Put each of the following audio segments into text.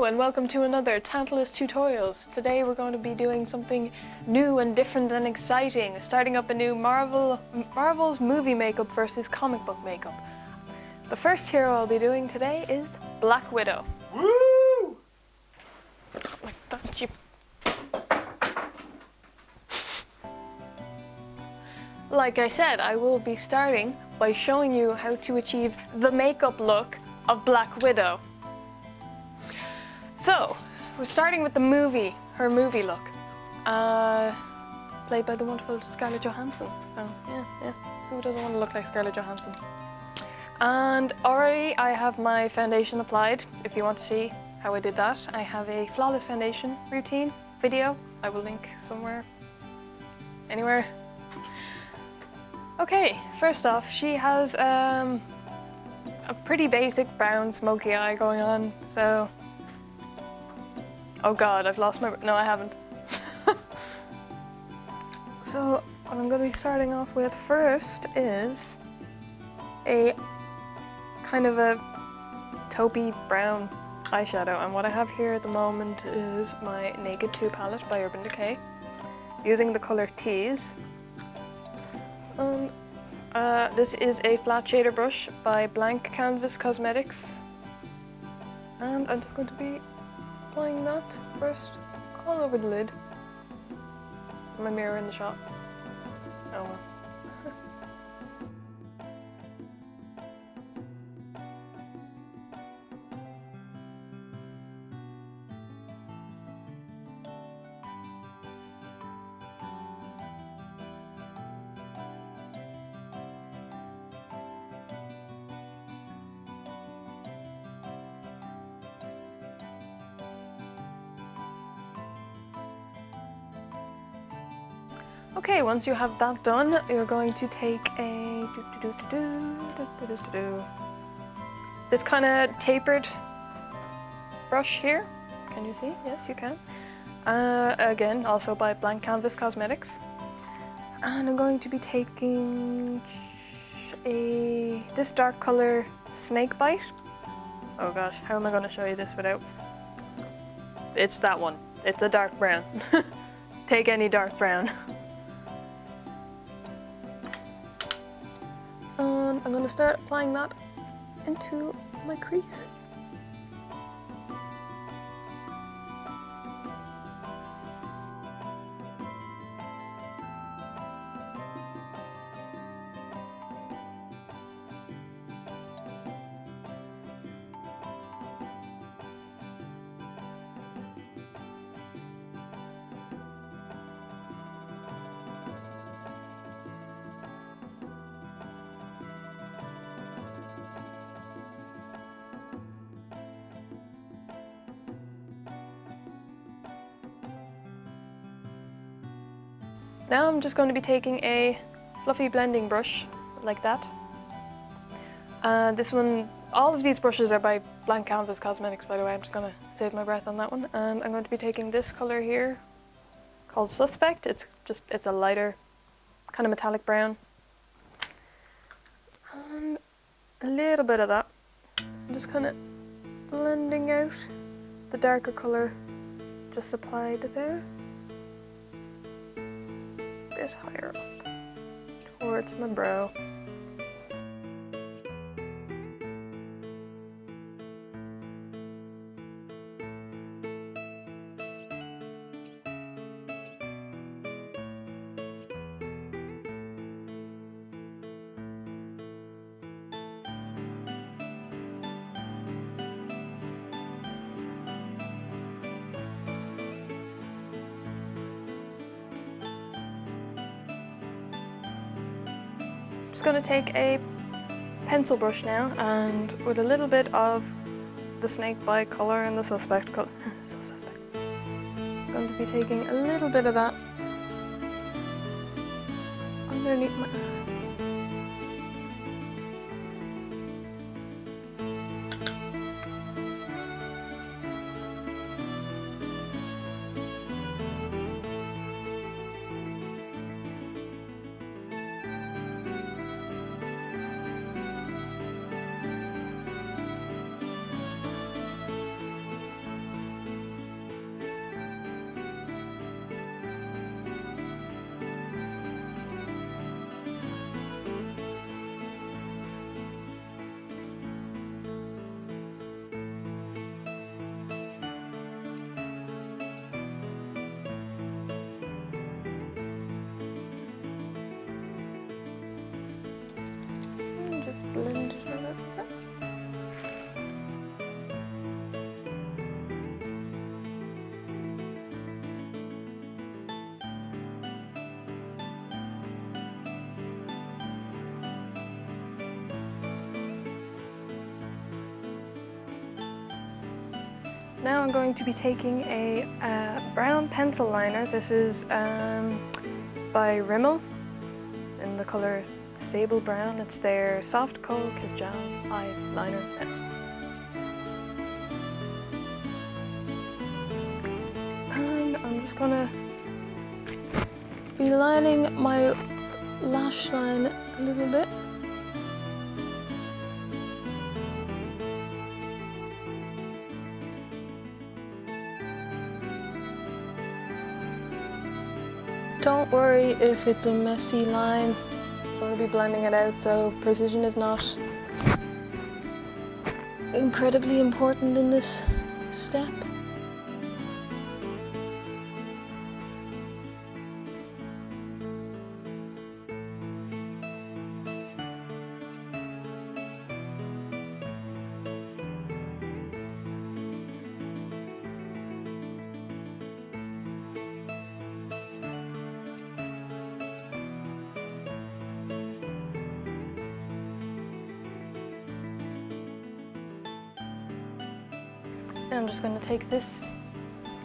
and welcome to another Tantalus Tutorials. Today we're going to be doing something new and different and exciting, starting up a new Marvel's movie makeup versus comic book makeup. The first hero I'll be doing today is Blackwidow. Woo! Like that, you... Like I said, I will be starting by showing you how to achieve the makeup look of Blackwidow. So, we're starting with her movie look, played by the wonderful Scarlett Johansson. So, yeah, who doesn't want to look like Scarlett Johansson? And already I have my foundation applied. If you want to see how I did that, I have a flawless foundation routine video. I will link somewhere, anywhere. Okay, first off, she has a pretty basic brown smoky eye going on, so... Oh god, I've lost my... No, I haven't. So, what I'm going to be starting off with first is a kind of a taupey brown eyeshadow. And what I have here at the moment is my Naked 2 palette by Urban Decay, using the color Tease. This is a flat shader brush by Blank Canvas Cosmetics. And I'm just going to be applying that first all over the lid. My mirror in the shot. Oh well. Okay, once you have that done, you're going to take a this kind of tapered brush here. Can you see? Yes, you can. Again, also by Blank Canvas Cosmetics. And I'm going to be taking this dark color Snake Bite. Oh gosh, how am I going to show you this without? It's that one. It's a dark brown. Take any dark brown. I'm going to start applying that into my crease. Now I'm just going to be taking a fluffy blending brush, like that. This one, all of these brushes are by Blank Canvas Cosmetics, by the way. I'm just going to save my breath on that one. And I'm going to be taking this color here, called Suspect. It's a lighter, kind of metallic brown. And a little bit of that. I'm just kind of blending out the darker color just applied there. Bit higher up towards my brow. Just going to take a pencil brush now, and with a little bit of the Snake Bite color and the Suspect color, I'm going to be taking a little bit of that underneath my eye. now I'm going to be taking a brown pencil liner. This is by Rimmel in the color Sable Brown. It's their Soft Kohl Kajal eyeliner pencil. And I'm just gonna be lining my lash line a little bit. Don't worry if it's a messy line. I'm going to be blending it out, so precision is not incredibly important in this step. And I'm just going to take this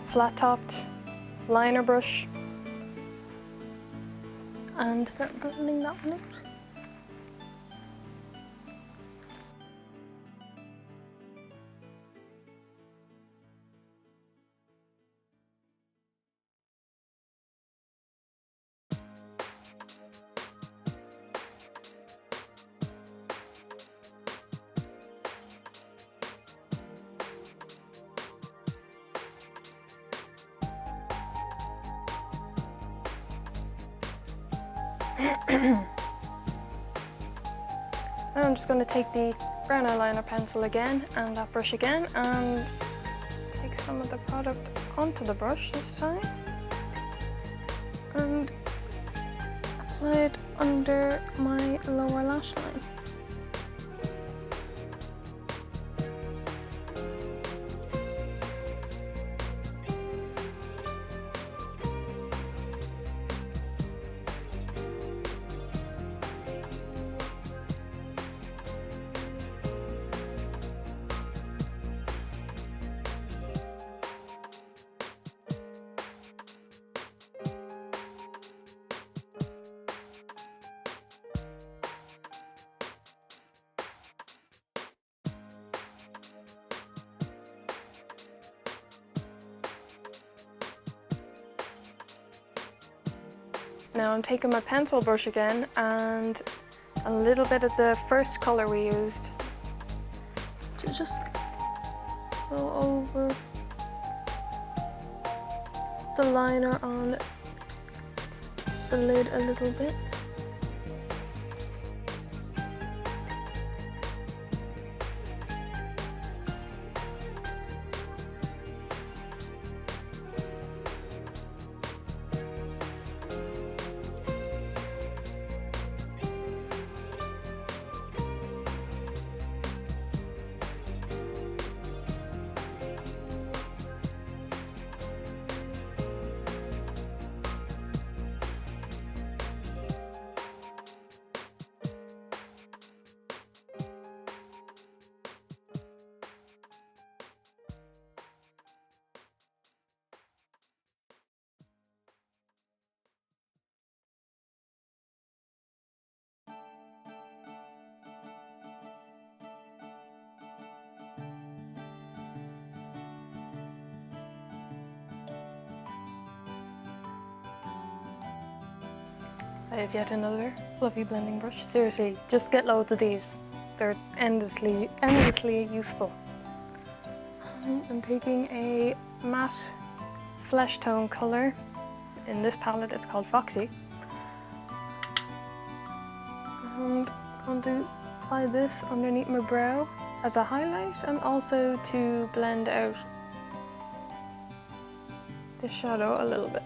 flat-topped liner brush and start blending that one out. Now I'm just going to take the brown eyeliner pencil again and that brush again and take some of the product onto the brush this time and apply it under my lower lash line. Now I'm taking my pencil brush again and a little bit of the first colour we used to just go over the liner on the lid a little bit. I have yet another fluffy blending brush. Seriously, just get loads of these. They're endlessly useful. I'm taking a matte flesh tone colour. In this palette it's called Foxy. And I'm going to apply this underneath my brow as a highlight and also to blend out the shadow a little bit.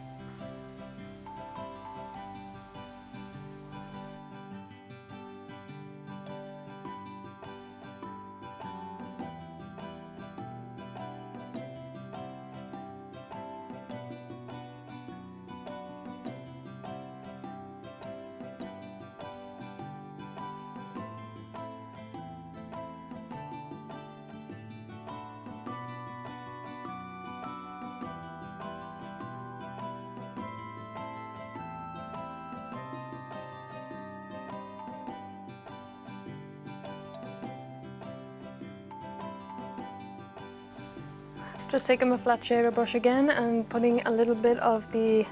Just taking my flat shader brush again and putting a little bit of the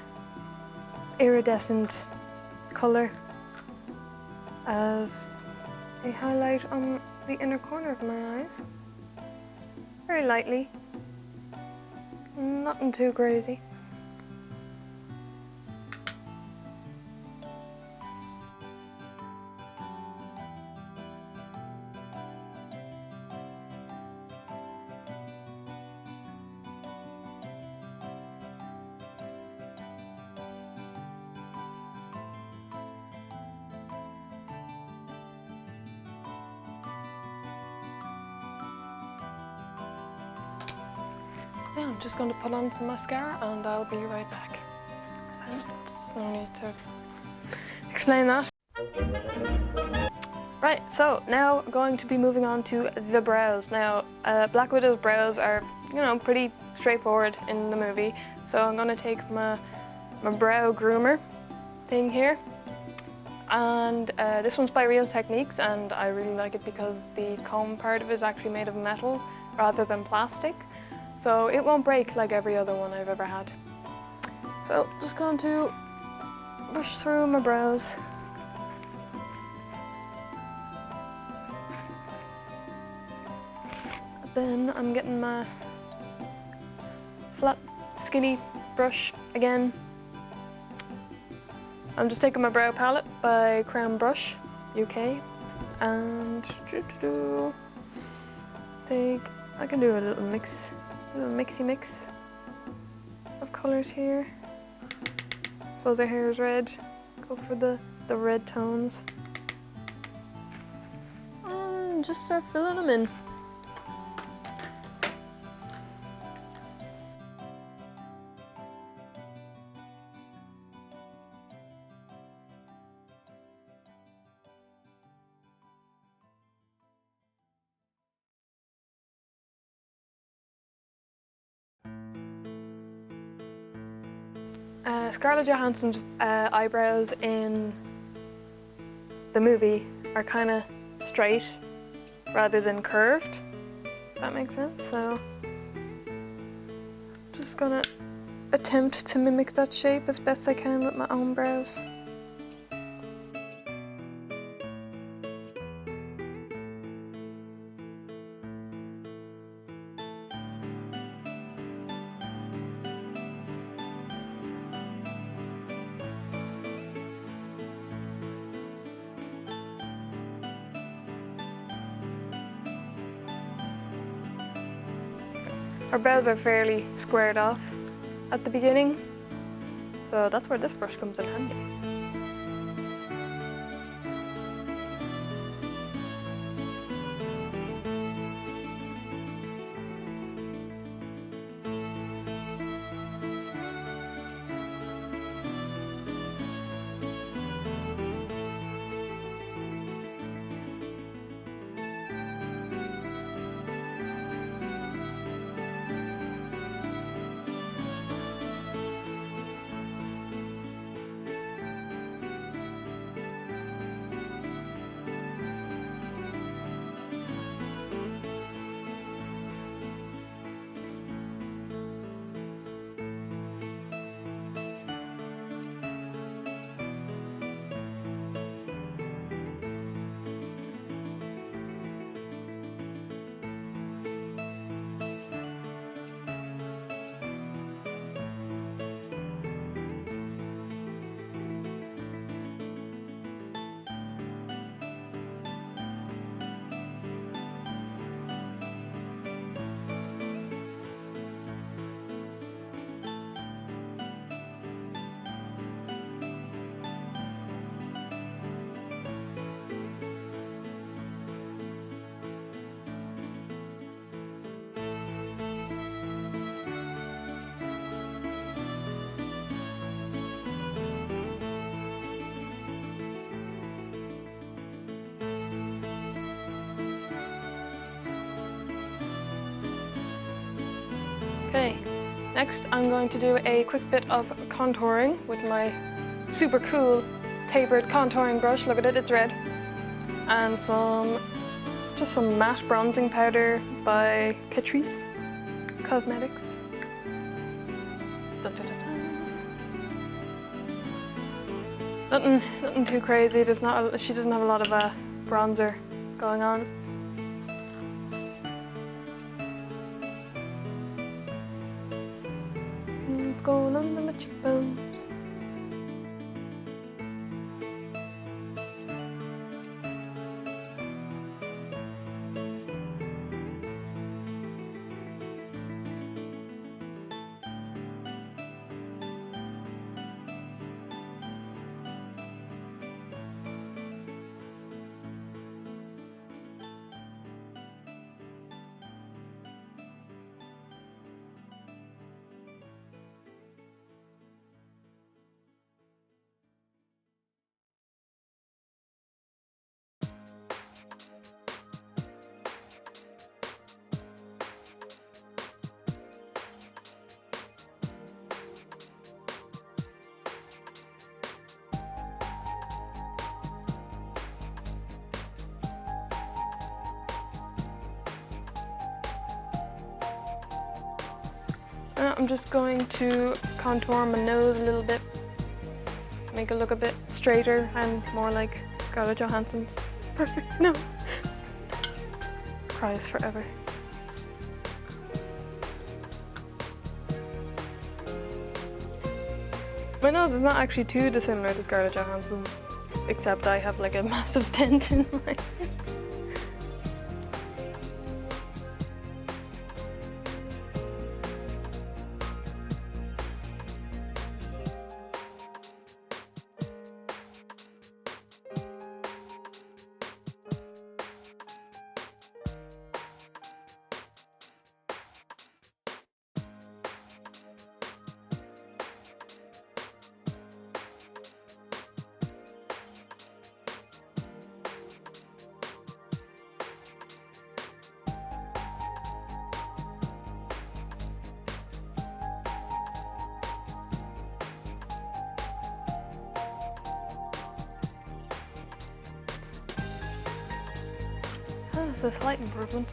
iridescent colour as a highlight on the inner corner of my eyes. Very lightly. Nothing too crazy. Yeah, I'm just going to put on some mascara and I'll be right back. There's no need to explain that. Right, so now I'm going to be moving on to the brows. Now, Black Widow's brows are, you know, pretty straightforward in the movie. So I'm going to take my brow groomer thing here. And this one's by Real Techniques, and I really like it because the comb part of it is actually made of metal rather than plastic. So it won't break like every other one I've ever had. So just going to brush through my brows. Then I'm getting my flat, skinny brush again. I'm just taking my brow palette by Crown Brush UK, and I can do a little mix. A little mix of colours here. Suppose our hair is red. Go for the red tones. And just start filling them in. Scarlett Johansson's eyebrows in the movie are kind of straight rather than curved, if that makes sense. So just gonna attempt to mimic that shape as best I can with my own brows. Our brows are fairly squared off at the beginning, so that's where this brush comes in handy. Okay, next I'm going to do a quick bit of contouring with my super cool tapered contouring brush. Look at it, it's red. And just some matte bronzing powder by Catrice. cosmetics. Dun, dun, dun, dun. Nothing too crazy. She doesn't have a lot of bronzer going on. What's going on with my cheekbones? I'm just going to contour my nose a little bit, make it look a bit straighter and more like Scarlett Johansson's perfect nose. Cries forever. My nose is not actually too dissimilar to Scarlett Johansson's, except I have like a massive dent in my It's a slight improvement,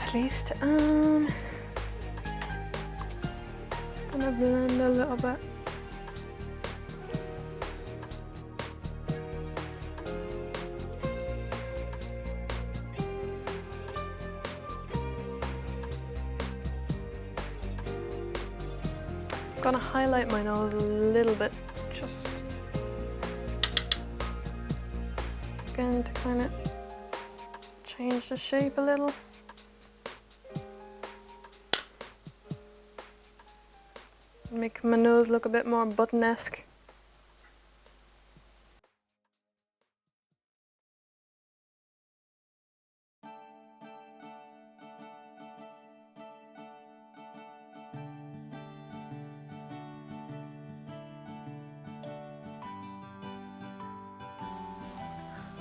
at least. I'm gonna blend a little bit. I'm gonna highlight my nose a little bit, just again to kind of change the shape a little. Make my nose look a bit more button-esque.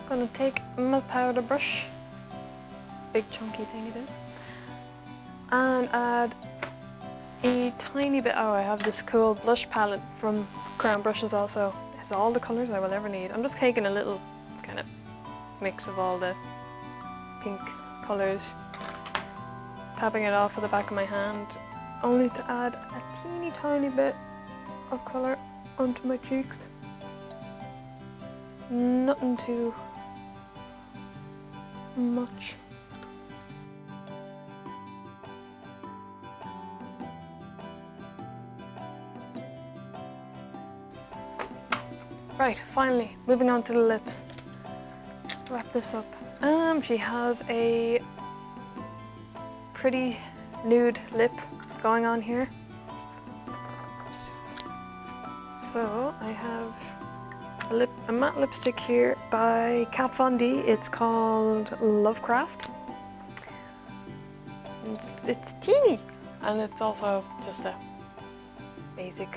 I'm gonna take my powder brush, big chunky thing it is, and add a tiny bit. Oh, I have this cool blush palette from Crown Brushes also. It has all the colours I will ever need. I'm just taking a little kind of mix of all the pink colours, tapping it off with the back of my hand, only to add a teeny tiny bit of colour onto my cheeks. Nothing too much. Right, finally, moving on to the lips. Let's wrap this up. She has a pretty nude lip going on here. So I have a matte lipstick here by Kat Von D. It's called Lovecraft. It's teeny, and it's also just a basic.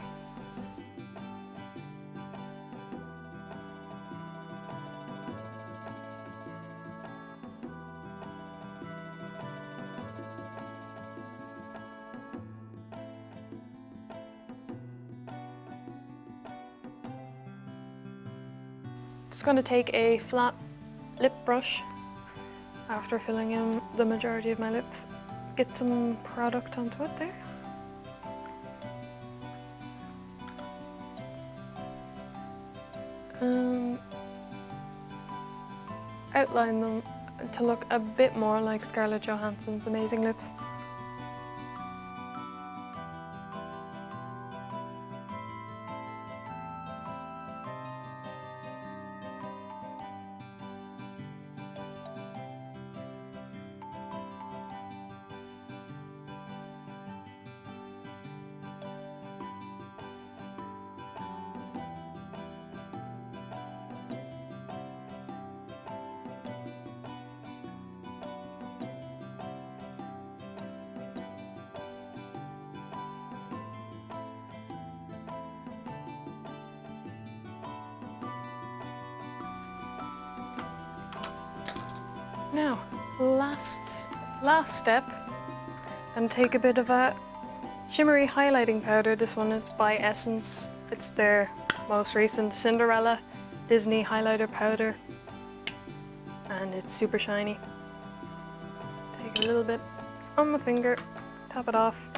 Just going to take a flat lip brush after filling in the majority of my lips get some product onto it there. Outline them to look a bit more like Scarlett Johansson's amazing lips. Now, last step, and take a bit of a shimmery highlighting powder. This one is by Essence. It's their most recent Cinderella Disney highlighter powder, and it's super shiny. Take a little bit on my finger, tap it off,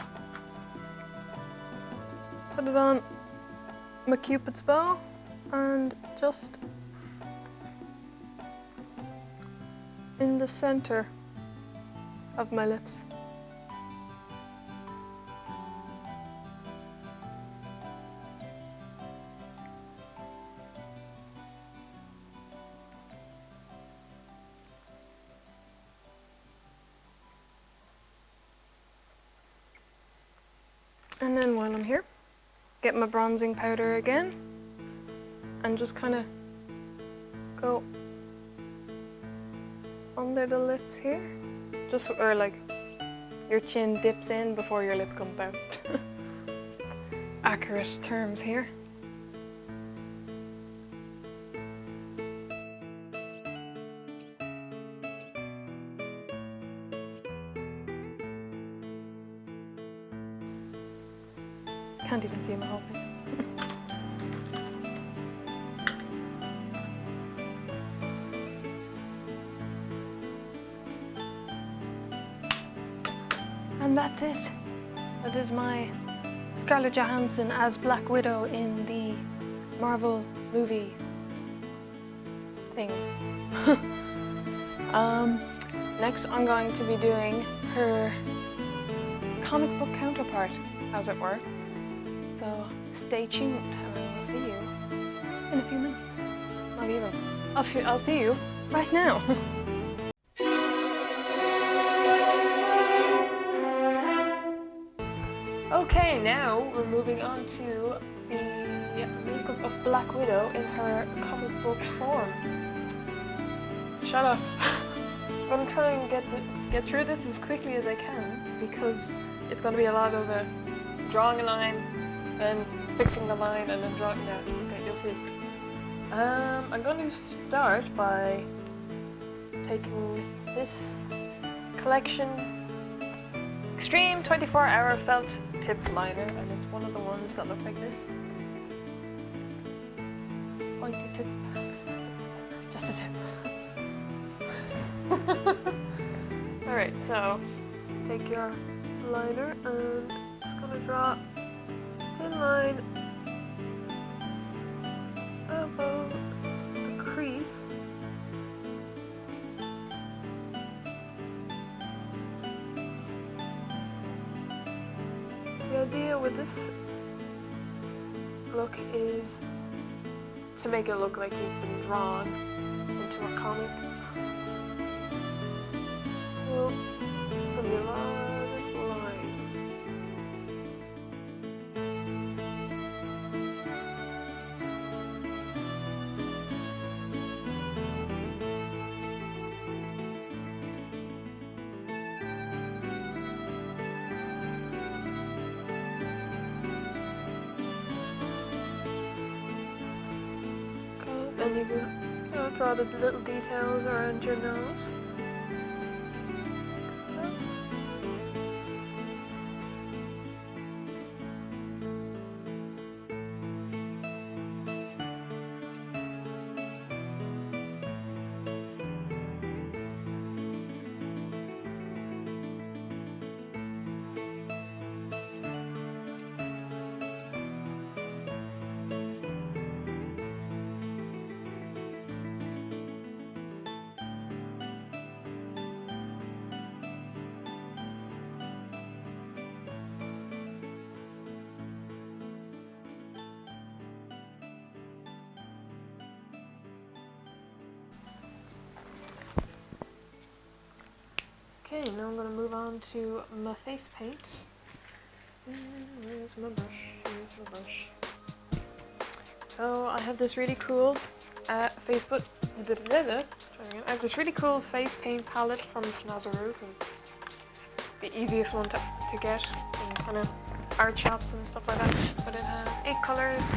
put it on my Cupid's bow, and just in the center of my lips. And then while I'm here, get my bronzing powder again and just kind of go under the lips here, just or like your chin dips in before your lip comes out. Accurate terms here. Can't even see my whole face. And that's it. That is my Scarlett Johansson as Black Widow in the Marvel movie things. Next I'm going to be doing her comic book counterpart, as it were. So stay tuned and I will see you in a few minutes. Not even. I'll see you right now. Okay, now we're moving on to the makeup of Black Widow in her comic book form. Shut up. I'm gonna try and get through this as quickly as I can because it's gonna be a lot of drawing a line, then fixing the line, and then drawing that. Okay, you'll see. I'm going to start by taking this collection Extreme 24-Hour Felt Tip Liner, and it's one of the ones that look like this. Pointy tip. Just a tip. Alright, so take your liner and just gonna draw a thin line above the crease. The idea with this look is to make it look like you've been drawn into a comic. So, it's gonna be a lot of lines. And you can draw the little details around your nose. Okay, now I'm going to move on to my face paint. Where's my brush? Here's my brush. So I have this really cool Facebook. I have this really cool face paint palette from Snazaroo because it's the easiest one to get in kind of art shops and stuff like that. But it has 8 colors,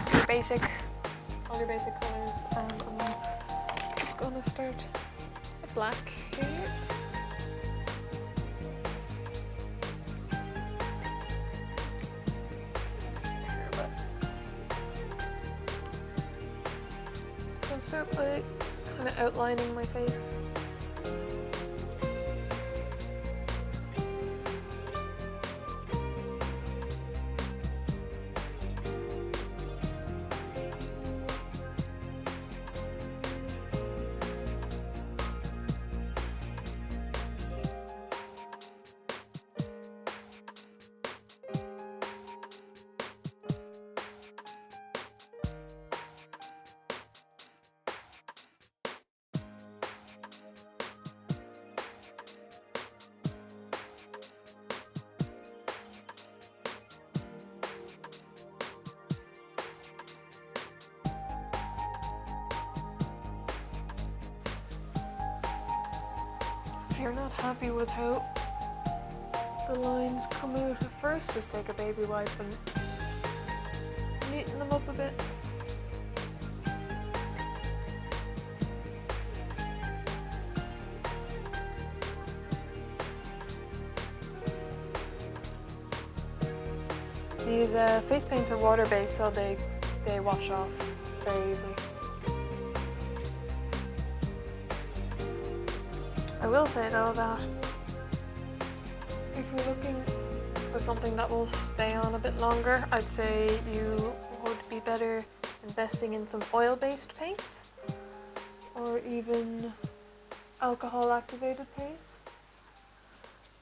all your basic colors, and I'm just gonna start with black here. I'll start by kind of outlining my face. If you're not happy with how the lines come out at first, just take a baby wipe and neaten them up a bit. These face paints are water-based, so they wash off very easily. I will say though that if you're looking for something that will stay on a bit longer, I'd say you would be better investing in some oil-based paints or even alcohol-activated paints.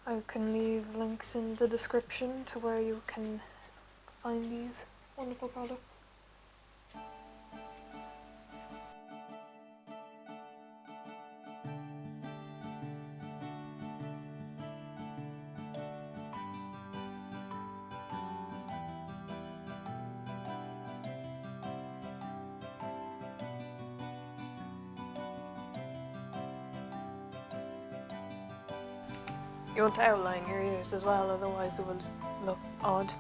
I can leave links in the description to where you can find these wonderful products. You want to outline your ears as well, otherwise it will look odd.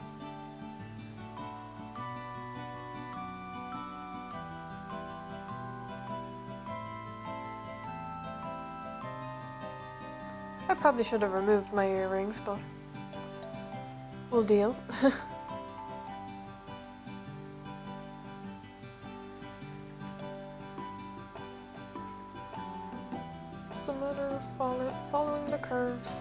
I probably should have removed my earrings, but we'll deal. It's a matter of following the curves.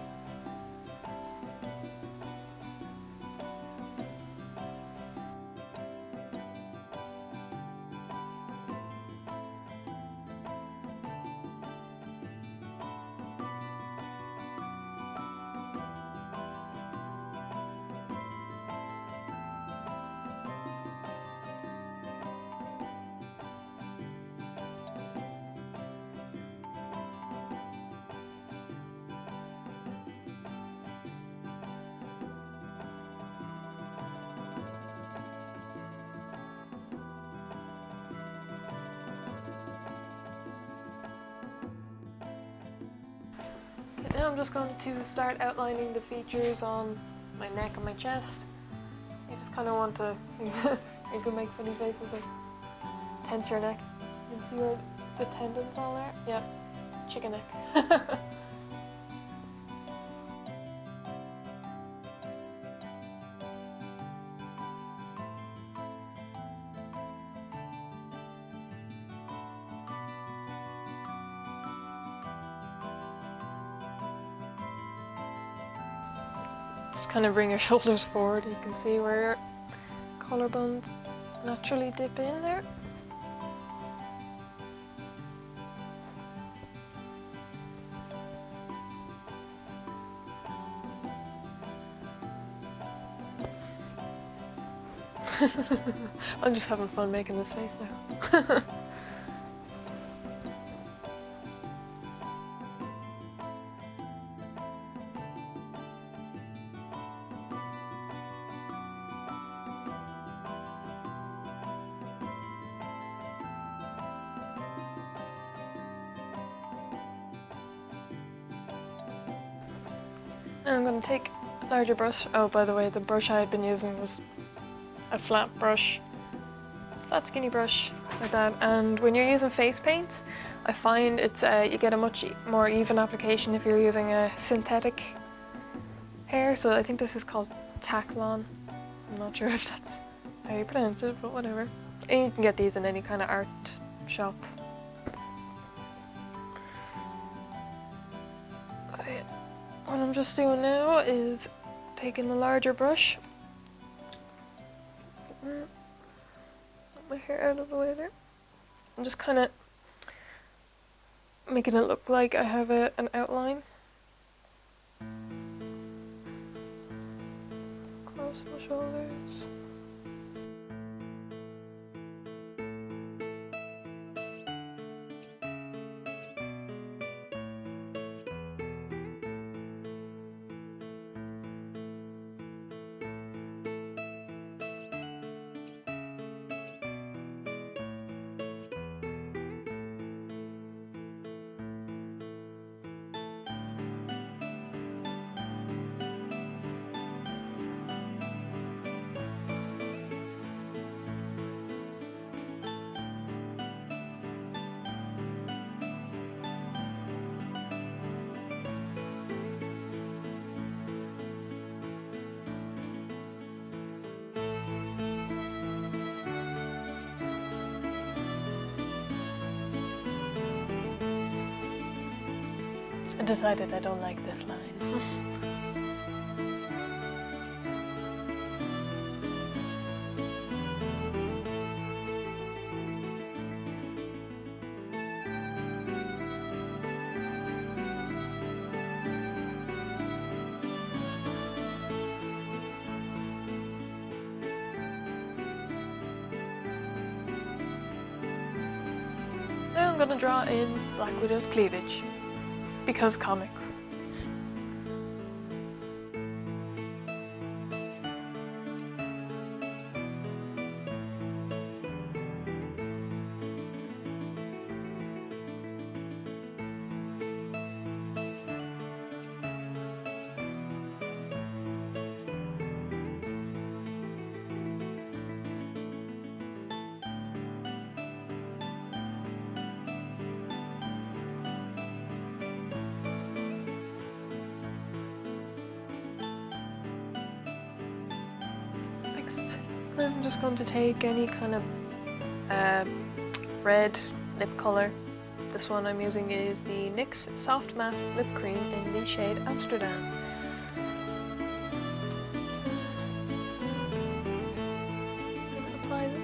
Now I'm just going to start outlining the features on my neck and my chest. You just kind of want to, you can make funny faces like tense your neck. You can see where the tendons are there? Yep, chicken neck. Kind of bring your shoulders forward. You can see where your collarbones naturally dip in there. I'm just having fun making this face now. And I'm going to take a larger brush. Oh, by the way, the brush I had been using was a flat brush. Flat skinny brush like that. And when you're using face paints, I find it's you get a much more even application if you're using a synthetic hair. So I think this is called Taklon. I'm not sure if that's how you pronounce it, but whatever. And you can get these in any kind of art shop. So yeah, what I'm just doing now is taking the larger brush. Get my hair out of the way there. I'm just kind of making it look like I have an outline across my shoulders. I decided I don't like this line. Now I'm gonna draw in Blackwidow's cleavage, because comics. Next, I'm just going to take any kind of red lip color. This one I'm using is the NYX Soft Matte Lip Cream in the shade Amsterdam. Apply this.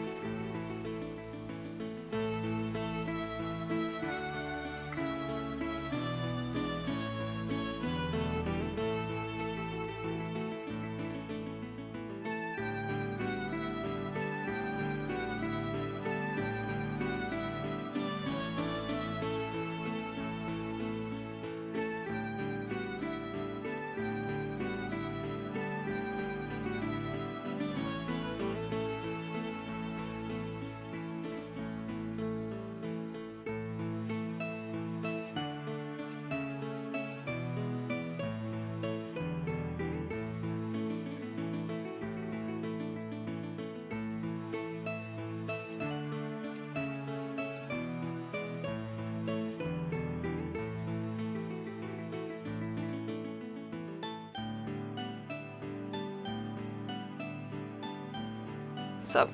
So,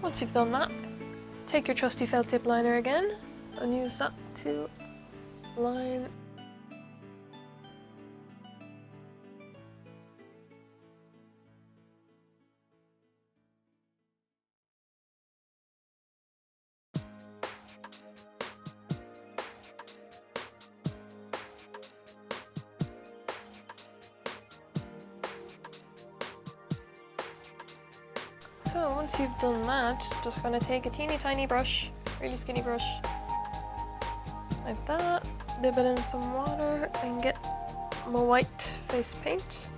once you've done that, take your trusty felt tip liner again and use that to line . So once you've done that, just gonna take a teeny tiny brush, really skinny brush, like that, dip it in some water and get my white face paint.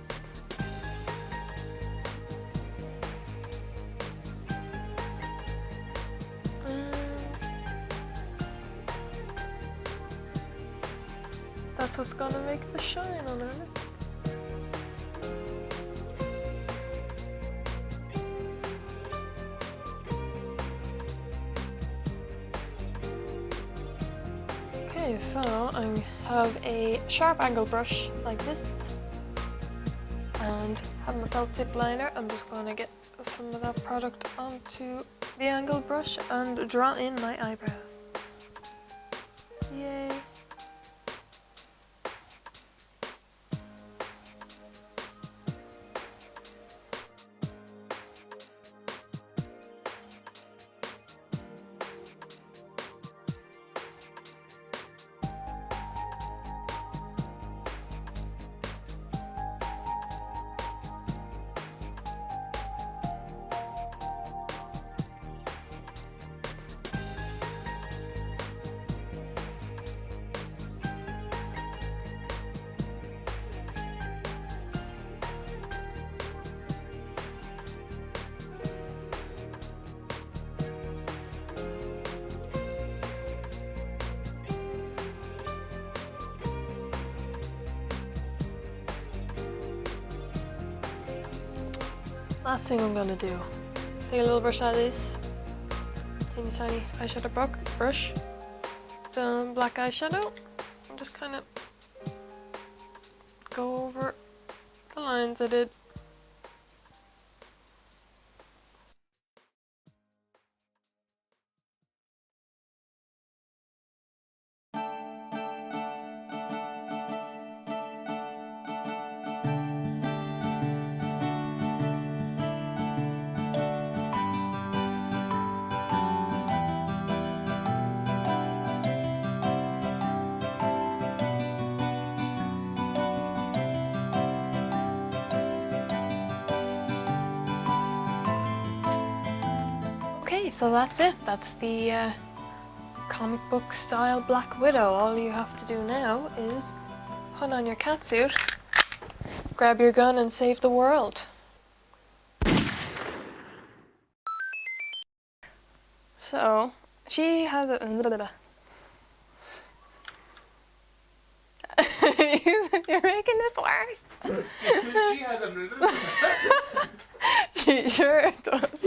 That's what's gonna make the shine on it. Okay, so I have a sharp angle brush like this and have my felt tip liner. I'm just going to get some of that product onto the angle brush and draw in my eyebrows. Yay! Last thing I'm gonna do, take a little brush like this, teeny tiny eyeshadow brush, some black eyeshadow, and just kind of go over the lines I did. Okay, so that's it. That's the comic book style Black Widow. All you have to do now is put on your catsuit, grab your gun and save the world. So, she has a... You're making this worse. She has a... She sure does.